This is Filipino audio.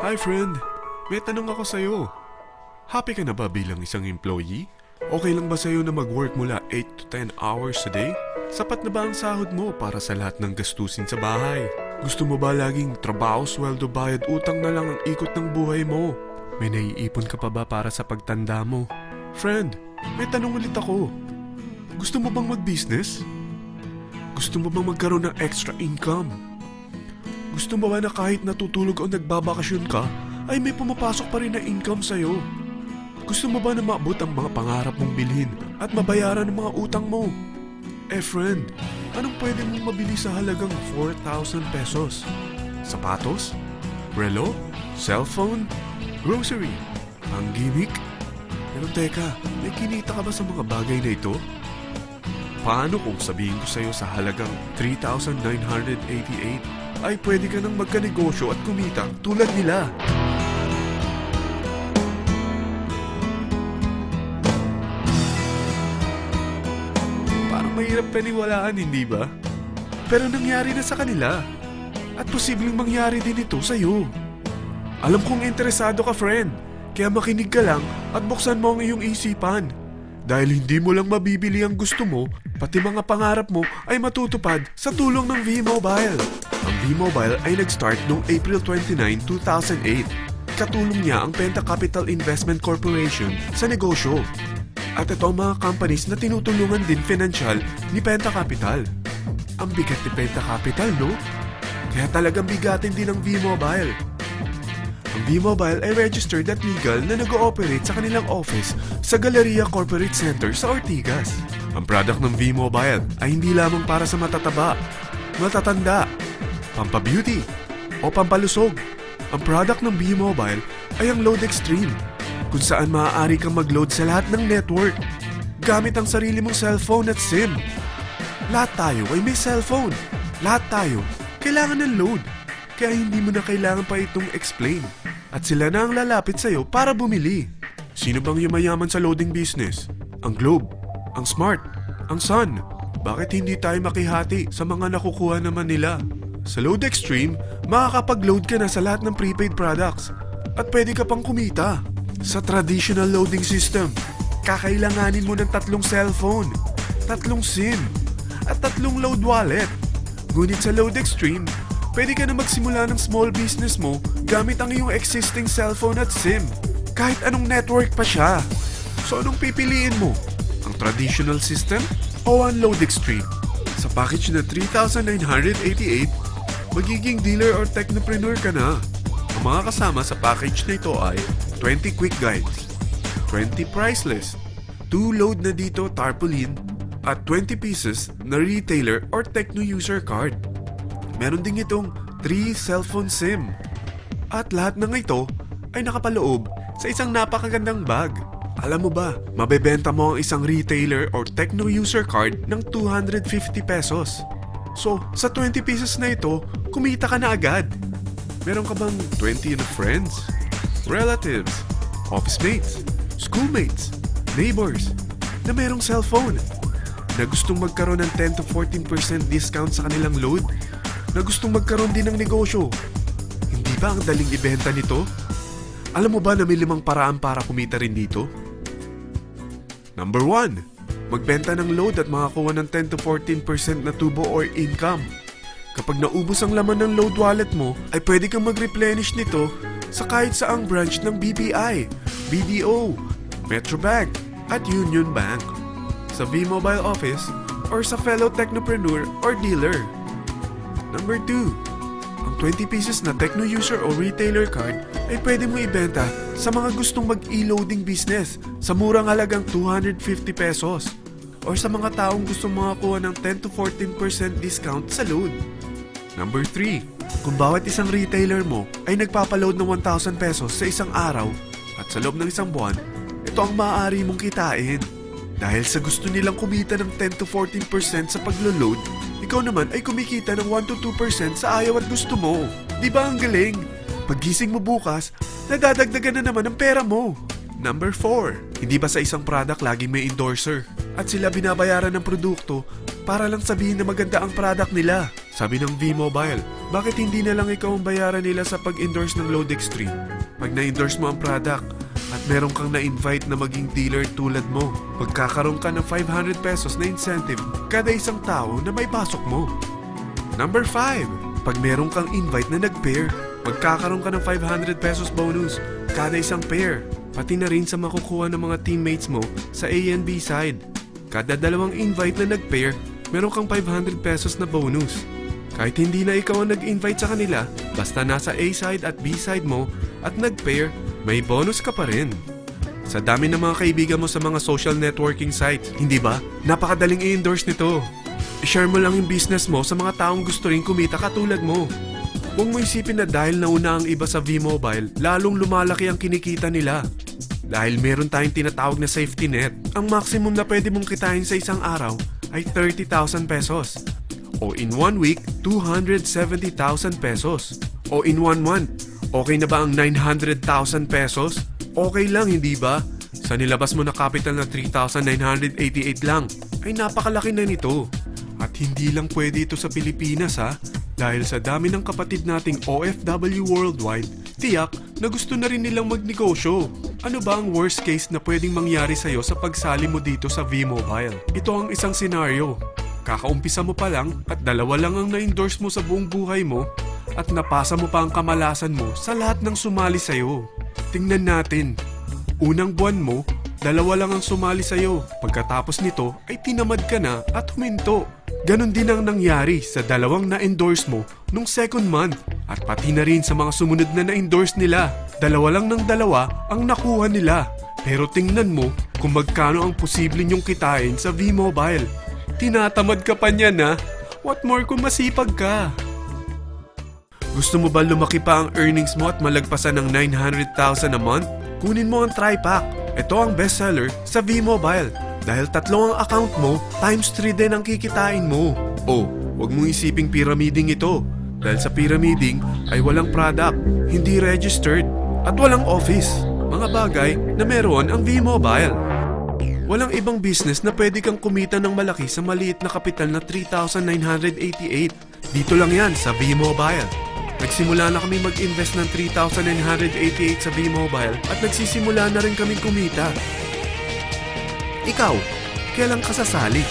Hi friend, may tanong ako sa'yo. Happy ka na ba bilang isang employee? Okay lang ba sa'yo na mag-work mula 8 to 10 hours a day? Sapat na ba ang sahod mo para sa lahat ng gastusin sa bahay? Gusto mo ba laging trabaho, sweldo, bayad, utang na lang ang ikot ng buhay mo? May naiipon ka pa ba para sa pagtanda mo? Friend, may tanong ulit ako. Gusto mo bang mag-business? Gusto mo bang magkaroon ng extra income? Gusto mo ba na kahit natutulog o nagbabakasyon ka, ay may pumapasok pa rin na income sa'yo? Gusto mo ba na maabot ang mga pangarap mong bilhin at mabayaran ang mga utang mo? Friend, anong pwede mong mabili sa halagang 4,000 pesos? Sapatos? Relo? Cellphone? Grocery? Ang gimmick? Pero teka, may kinita ka ba sa mga bagay na ito? Paano kung sabihin ko sa'yo sa halagang 3,988 ay pwede ka nang magkanegosyo at kumita tulad nila? Parang mahirap paniwalaan, hindi ba? Pero nangyari na sa kanila. At posibleng mangyari din ito sa'yo. Alam kong interesado ka, friend. Kaya makinig ka lang at buksan mo ang iyong isipan. Dahil hindi mo lang mabibili ang gusto mo, pati mga pangarap mo ay matutupad sa tulong ng V-Mobile. Ang V-Mobile ay nag-start noong April 29, 2008. Katulong niya ang Penta Capital Investment Corporation sa negosyo. At ito ang mga companies na tinutulungan din financial ni Penta Capital. Ang bigat ni Penta Capital, no? Kaya talagang bigatin din ang V-Mobile. Ang V-Mobile ay registered at legal na nag-ooperate sa kanilang office sa Galleria Corporate Center sa Ortigas. Ang product ng V-Mobile ay hindi lamang para sa matataba, matatanda, pampabeauty, o pampalusog. Ang product ng V-Mobile ay ang Load Extreme, kung saan maaari kang mag-load sa lahat ng network gamit ang sarili mong cellphone at SIM. Lahat tayo ay may cellphone. Lahat tayo kailangan ng load. Kaya hindi mo na kailangan pa itong explain. At sila na ang lalapit sa'yo para bumili. Sino bang yumayaman sa loading business? Ang Globe, ang Smart, ang Sun. Bakit hindi tayo makihati sa mga nakukuha naman nila? Sa Load Extreme, makakapag-load ka na sa lahat ng prepaid products. At pwede ka pang kumita. Sa traditional loading system, kakailanganin mo ng 3 cellphone, 3 SIM, at 3 load wallet. Ngunit sa Load Extreme, pwede ka na magsimula ng small business mo gamit ang iyong existing cellphone at SIM. Kahit anong network pa siya. So anong pipiliin mo? Ang traditional system o ang Load Extreme? Sa package na 3,988, magiging dealer or technopreneur ka na. Ang mga kasama sa package na ito ay 20 quick guides, 20 price list, 2 load na dito tarpaulin, at 20 pieces na retailer or techno user card. Meron din itong 3 cellphone SIM. At lahat ng ito ay nakapaloob sa isang napakagandang bag. Alam mo ba, mabebenta mo ang isang retailer or techno user card ng 250 pesos. So, sa 20 pieces na ito, kumita ka na agad. Meron ka bang 20 na friends, relatives, office mates, schoolmates, neighbors na merong cellphone, na gustong magkaroon ng 10 to 14% discount sa kanilang load, na gustong magkaroon din ng negosyo? Hindi ba ang daling ibenta nito? Alam mo ba na may 5 paraan para kumita rin dito? Number 1, magbenta ng load at makakuha ng 10 to 14% na tubo or income. Kapag naubos ang laman ng load wallet mo, ay pwede kang mag-replenish nito sa kahit saang branch ng BPI, BDO, Metrobank, at Union Bank, sa V-Mobile office, or sa fellow technopreneur or dealer. Number 2, ang 20 pieces na techno user o retailer card ay pwede mo ibenta sa mga gustong mag-e-loading business sa murang halagang 250 pesos, or sa mga taong gustong makakuha ng 10 to 14% discount sa load. Number 3, kung bawat isang retailer mo ay nagpapaload ng 1,000 pesos sa isang araw at sa loob ng isang buwan, ito ang maaari mong kitain. Dahil sa gusto nilang kumita ng 10 to 14% sa paglo-load, ikaw naman ay kumikita ng 1 to 2% sa ayaw at gusto mo. Di ba ang galing? Paggising mo bukas, nadadagdagan na naman ang pera mo. Number 4, hindi ba sa isang product laging may endorser? At sila binabayaran ng produkto para lang sabihin na maganda ang product nila. Sabi ng V-Mobile, Bakit hindi na lang ikaw ang bayaran nila sa pag-endorse ng Load Extreme? Pag na-endorse mo ang product at meron kang na-invite na maging dealer tulad mo, magkakaroon ka ng 500 pesos na incentive kada isang tao na may pasok mo. Number 5. Pag meron kang invite na nag-pair, magkakaroon ka ng 500 pesos bonus kada isang pair. Pati na rin sa makukuha ng mga teammates mo sa A and B side. Kada dalawang invite na nag-pair, meron kang 500 pesos na bonus. Kahit hindi na ikaw ang nag-invite sa kanila, basta nasa A side at B side mo at nag-pair, may bonus ka pa rin. Sa dami ng mga kaibigan mo sa mga social networking sites, hindi ba? Napakadaling i-endorse nito. I-share mo lang yung business mo sa mga taong gusto rin kumita katulad mo. Huwag mo isipin na dahil nauna ang iba sa V-Mobile, lalong lumalaki ang kinikita nila. Dahil meron tayong tinatawag na safety net, ang maximum na pwede mong kitain sa isang araw ay 30,000 pesos. O in 1 week, 270,000 pesos. O in 1 month, okay na ba ang 900,000 pesos? Okay lang, hindi ba? Sa nilabas mo na capital na 3,988 lang, ay napakalaki na nito. At hindi lang pwede ito sa Pilipinas ha, dahil sa dami ng kapatid nating OFW worldwide, tiyak na gusto na rin nilang magnegosyo. Ano ba ang worst case na pwedeng mangyari sa'yo sa pagsali mo dito sa V-Mobile? Ito ang isang senaryo. Kakaumpisa mo pa lang at dalawa lang ang na-endorse mo sa buong buhay mo at napasa mo pa ang kamalasan mo sa lahat ng sumali sa'yo. Tingnan natin. Unang buwan mo, dalawa lang ang sumali sa'yo. Pagkatapos nito ay tinamad ka na at huminto. Ganon din ang nangyari sa dalawang na-endorse mo nung second month at pati na rin sa mga sumunod na na-endorse nila. Dalawa lang ng dalawa ang nakuha nila. Pero tingnan mo kung magkano ang posible nyong kitain sa V-Mobile. Tinatamad ka pa niyan ha? What more kung masipag ka? Gusto mo ba lumaki pa ang earnings mo at malagpasan ng 900,000 a month? Kunin mo ang TriPack. Ito ang bestseller sa V-Mobile. Dahil 3 ang account mo, times 3 din ang kikitain mo. Oh, huwag mong isiping pyramiding ito. Dahil sa pyramiding ay walang product, hindi registered, at walang office. Mga bagay na meron ang V-Mobile. Walang ibang business na pwede kang kumita ng malaki sa maliit na kapital na 3,988. Dito lang yan sa V-Mobile. Nagsimula na kami mag-invest ng 3,988 sa V-Mobile at nagsisimula na rin kaming kumita. Ikaw, kailan ka sasali?